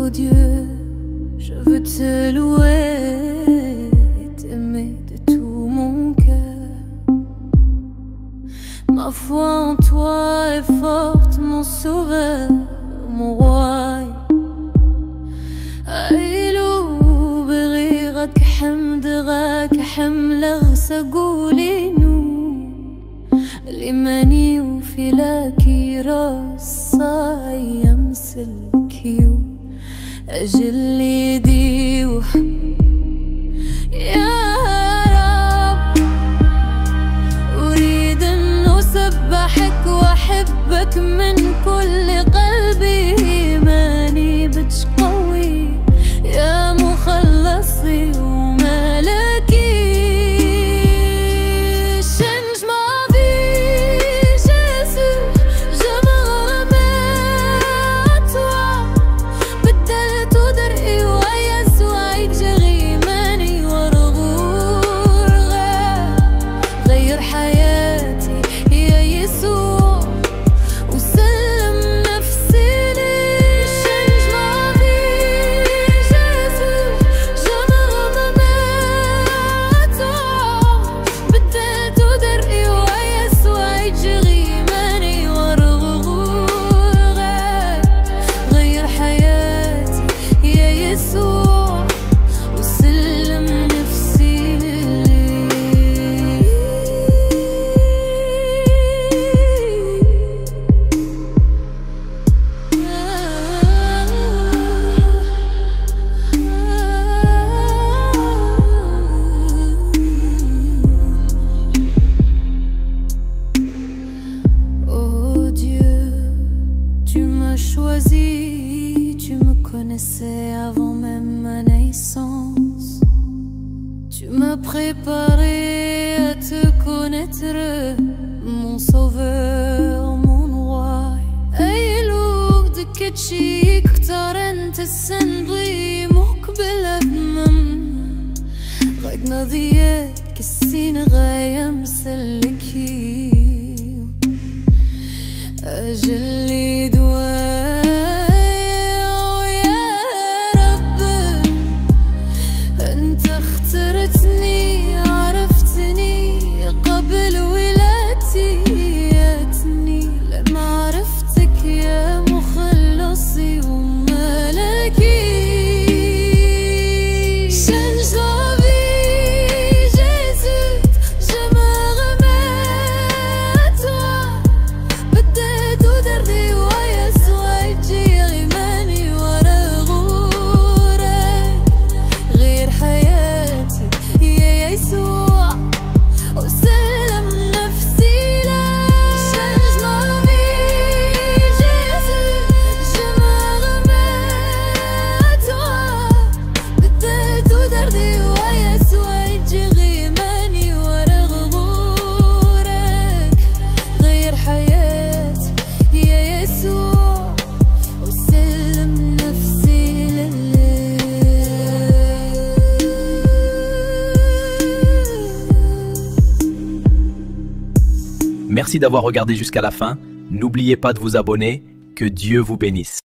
Oh Dieu, je veux te louer et t'aimer de tout mon cœur. Ma foi en toi est forte, mon sauveur, mon roi. Aïlou berirak hamdrak hamlag sagulinu لماني وفي لاكي رصاي يمسلكيو أجل يديو يا رب أريد أن أسبحك وأحبك من كل قلبي إيماني بتشقوي يا مخلصي وملكي Choisi, tu me connaissais avant même ma naissance. Tu m'as préparé à te connaître, mon sauveur, mon roi. أيلو بدك شي كتر أنت السنبي مقبلة بمم غير نضيك السين غاية مسلكي أجل دواء يا رب أنت اخترتني عرفتني قبل ولادتي ياتني لما عرفتك يا مخلصي وملكي Merci d'avoir regardé jusqu'à la fin. N'oubliez pas de vous abonner. Que Dieu vous bénisse.